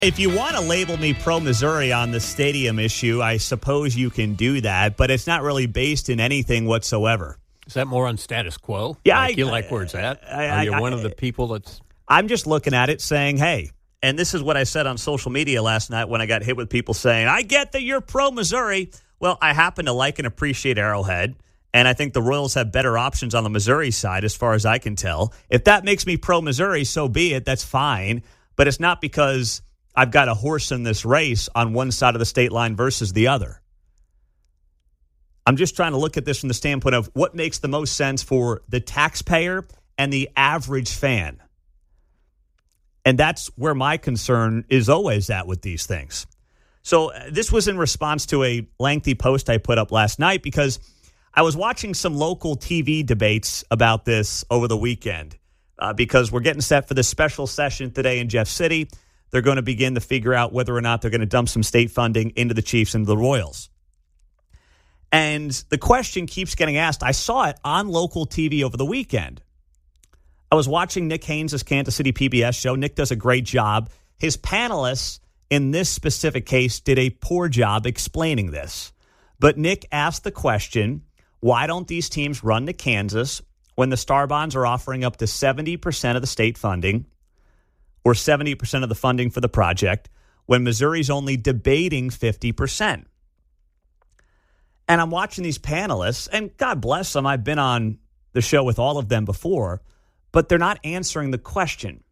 If you want to label me pro-Missouri on the stadium issue, I suppose you can do that, but it's not really based in anything whatsoever. Is that more on status quo? Yeah. You like where it's at? Are you one of the people that's... I'm just looking at it saying, hey, and this is what I said on social media last night when I got hit with people saying, I get that you're pro-Missouri. Well, I happen to like and appreciate Arrowhead, and I think the Royals have better options on the Missouri side as far as I can tell. If that makes me pro-Missouri, so be it. That's fine. But it's not because I've got a horse in this race on one side of the state line versus the other. I'm just trying to look at this from the standpoint of what makes the most sense for the taxpayer and the average fan. And that's where my concern is always at with these things. So this was in response to a lengthy post I put up last night because I was watching some local TV debates about this over the weekend because we're getting set for this special session today in Jeff City. They're going to begin to figure out whether or not they're going to dump some state funding into the Chiefs and the Royals. And the question keeps getting asked. I saw it on local TV over the weekend. I was watching Nick Haynes' Kansas City PBS show. Nick does a great job. His panelists in this specific case did a poor job explaining this. But Nick asked the question, why don't these teams run to Kansas when the Star Bonds are offering up to 70% of the state funding or 70% of the funding for the project when Missouri's only debating 50%? And I'm watching these panelists, and God bless them, I've been on the show with all of them before, but they're not answering the question.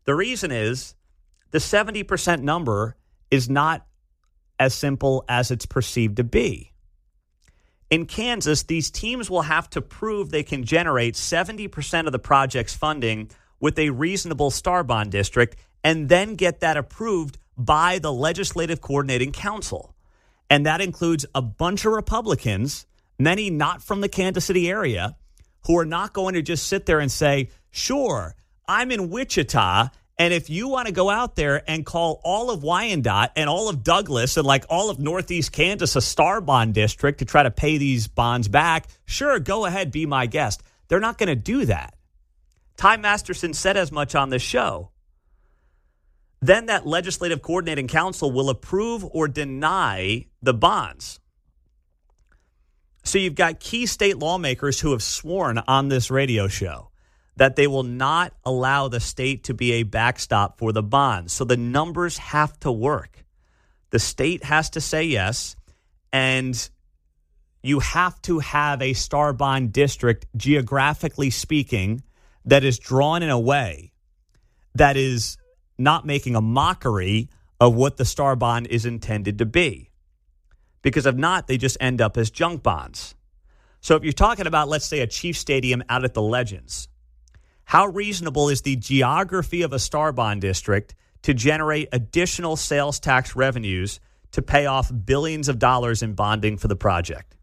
The reason is the 70% number is not as simple as it's perceived to be. In Kansas, these teams will have to prove they can generate 70% of the project's funding with a reasonable Star Bond district and then get that approved by the Legislative Coordinating Council. And that includes a bunch of Republicans, many not from the Kansas City area, who are not going to just sit there and say, sure, I'm in Wichita, and if you want to go out there and call all of Wyandotte and all of Douglas and like all of Northeast Kansas a Star Bond district to try to pay these bonds back, sure, go ahead, be my guest. They're not going to do that. Ty Masterson said as much on this show. Then that Legislative Coordinating Council will approve or deny the bonds. So you've got key state lawmakers who have sworn on this radio show that they will not allow the state to be a backstop for the bonds. So the numbers have to work. The state has to say yes, and you have to have a Star Bond district, geographically speaking, that is drawn in a way that is not making a mockery of what the Star Bond is intended to be. Because if not, they just end up as junk bonds. So if you're talking about, let's say, a Chiefs Stadium out at the Legends, how reasonable is the geography of a Star Bond district to generate additional sales tax revenues to pay off billions of dollars in bonding for the project?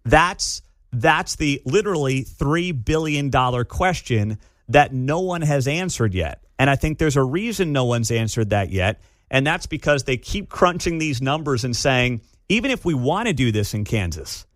That's the literally $3 billion question that no one has answered yet. And I think there's a reason no one's answered that yet, and that's because they keep crunching these numbers and saying, even if we want to do this in Kansas,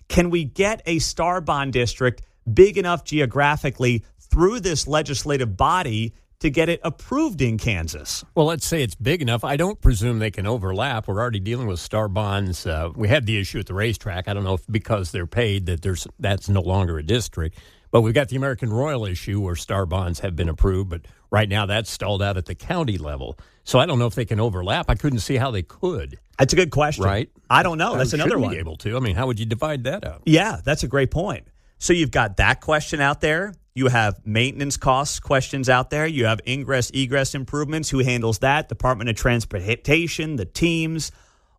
can we get a Star Bond district big enough geographically through this legislative body to get it approved in Kansas? Well, let's say it's big enough. I don't presume they can overlap. We're already dealing with Star Bonds. We had the issue at the racetrack. I don't know if because they're paid that's no longer a district. But we've got the American Royal issue where Star Bonds have been approved, but right now that's stalled out at the county level. So I don't know if they can overlap. I couldn't see how they could. That's a good question. Right? I don't know. That's another one. Be able to. I mean, how would you divide that up? Yeah, that's a great point. So you've got that question out there. You have maintenance costs questions out there. You have ingress, egress improvements. Who handles that? Department of Transportation, the teams.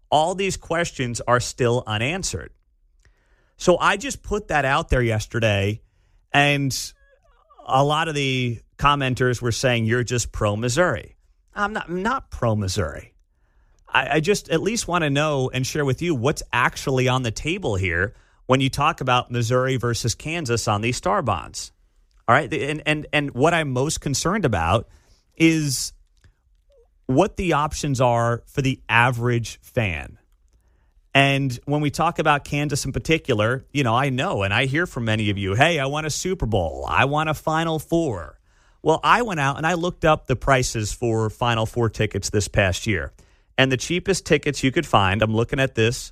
All these questions are still unanswered. So I just put that out there yesterday, and a lot of the commenters were saying, you're just pro-Missouri. I'm not pro-Missouri. I just at least want to know and share with you what's actually on the table here when you talk about Missouri versus Kansas on these Star Bonds. All right. And what I'm most concerned about is what the options are for the average fan. And when we talk about Kansas in particular, I know and I hear from many of you, hey, I want a Super Bowl. I want a Final Four. Well, I went out and I looked up the prices for Final Four tickets this past year. And the cheapest tickets you could find, I'm looking at this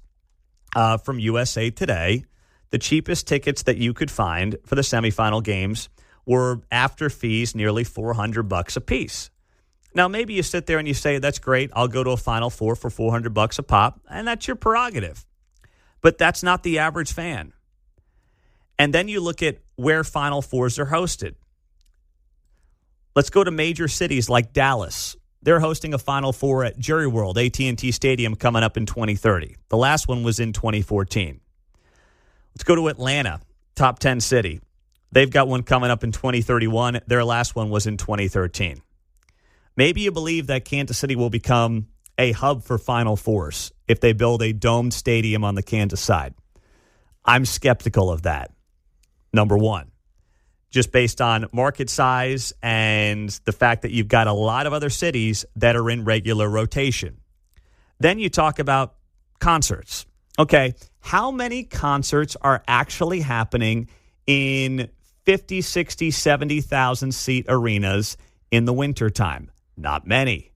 from USA Today, the cheapest tickets that you could find for the semifinal games were after fees nearly $400 a piece. Now, maybe you sit there and you say, that's great, I'll go to a Final Four for $400 a pop, and that's your prerogative. But that's not the average fan. And then you look at where Final Fours are hosted. Let's go to major cities like Dallas. They're hosting a Final Four at Jerry World, AT&T Stadium, coming up in 2030. The last one was in 2014. Let's go to Atlanta, top 10 city. They've got one coming up in 2031. Their last one was in 2013. Maybe you believe that Kansas City will become a hub for Final Fours if they build a domed stadium on the Kansas side. I'm skeptical of that, number one. Just based on market size and the fact that you've got a lot of other cities that are in regular rotation. Then you talk about concerts. Okay, how many concerts are actually happening in 50, 60, 70,000 seat arenas in the wintertime? Not many.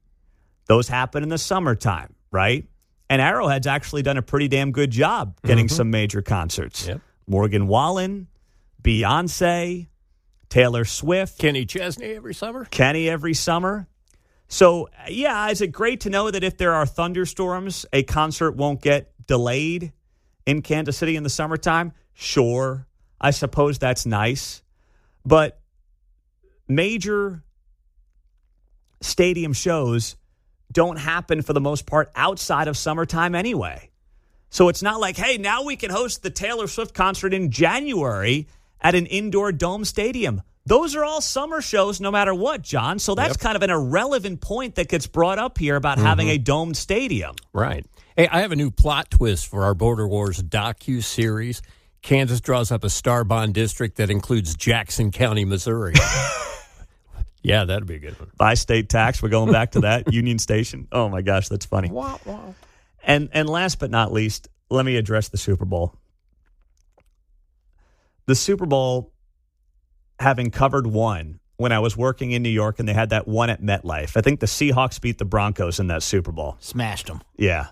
Those happen in the summertime, right? And Arrowhead's actually done a pretty damn good job getting some major concerts. Yep. Morgan Wallen, Beyonce, Taylor Swift. Kenny Chesney every summer. So, yeah, is it great to know that if there are thunderstorms, a concert won't get delayed in Kansas City in the summertime? Sure. I suppose that's nice. But major stadium shows don't happen for the most part outside of summertime anyway. So it's not like, hey, now we can host the Taylor Swift concert in January at an indoor dome stadium. Those are all summer shows no matter what, John. So that's kind of an irrelevant point that gets brought up here about having a domed stadium. Right. Hey, I have a new plot twist for our Border Wars docu-series. Kansas draws up a star bond district that includes Jackson County, Missouri. Yeah, that'd be a good one. By-state tax, we're going back to that. Union Station. Oh, my gosh, that's funny. Wow, wow. And last but not least, let me address the Super Bowl. The Super Bowl, having covered one when I was working in New York, and they had that one at MetLife. I think the Seahawks beat the Broncos in that Super Bowl. Smashed them. Yeah.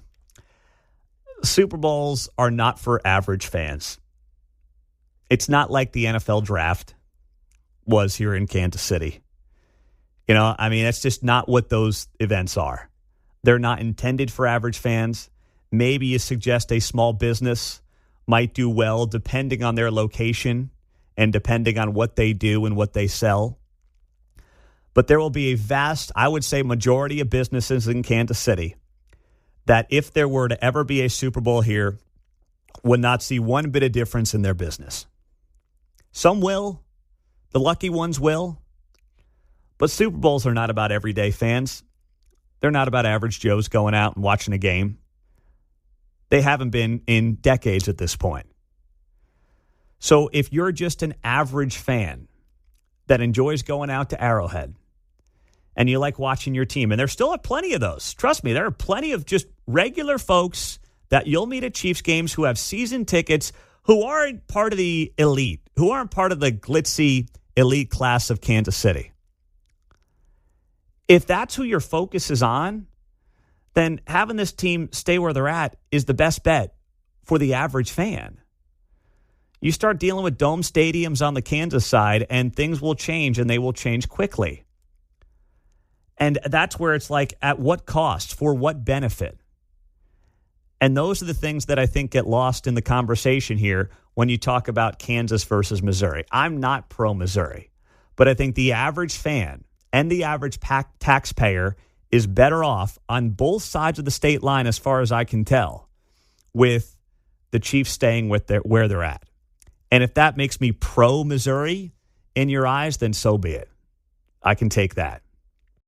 Super Bowls are not for average fans. It's not like the NFL draft was here in Kansas City. You know, I mean, that's just not what those events are. They're not intended for average fans. Maybe you suggest a small business might do well depending on their location and depending on what they do and what they sell. But there will be a vast, I would say, majority of businesses in Kansas City that if there were to ever be a Super Bowl here, would not see one bit of difference in their business. Some will. The lucky ones will. But Super Bowls are not about everyday fans. They're not about average Joes going out and watching a game. They haven't been in decades at this point. So if you're just an average fan that enjoys going out to Arrowhead and you like watching your team, and there still are plenty of those. Trust me, there are plenty of just regular folks that you'll meet at Chiefs games who have season tickets who aren't part of the elite, who aren't part of the glitzy elite class of Kansas City. If that's who your focus is on, then having this team stay where they're at is the best bet for the average fan. You start dealing with dome stadiums on the Kansas side, and things will change, and they will change quickly. And that's where it's like, at what cost? For what benefit? And those are the things that I think get lost in the conversation here when you talk about Kansas versus Missouri. I'm not pro-Missouri, but I think the average fan and the average taxpayer is better off on both sides of the state line, as far as I can tell, with the Chiefs staying with where they're at. And if that makes me pro-Missouri in your eyes, then so be it. I can take that.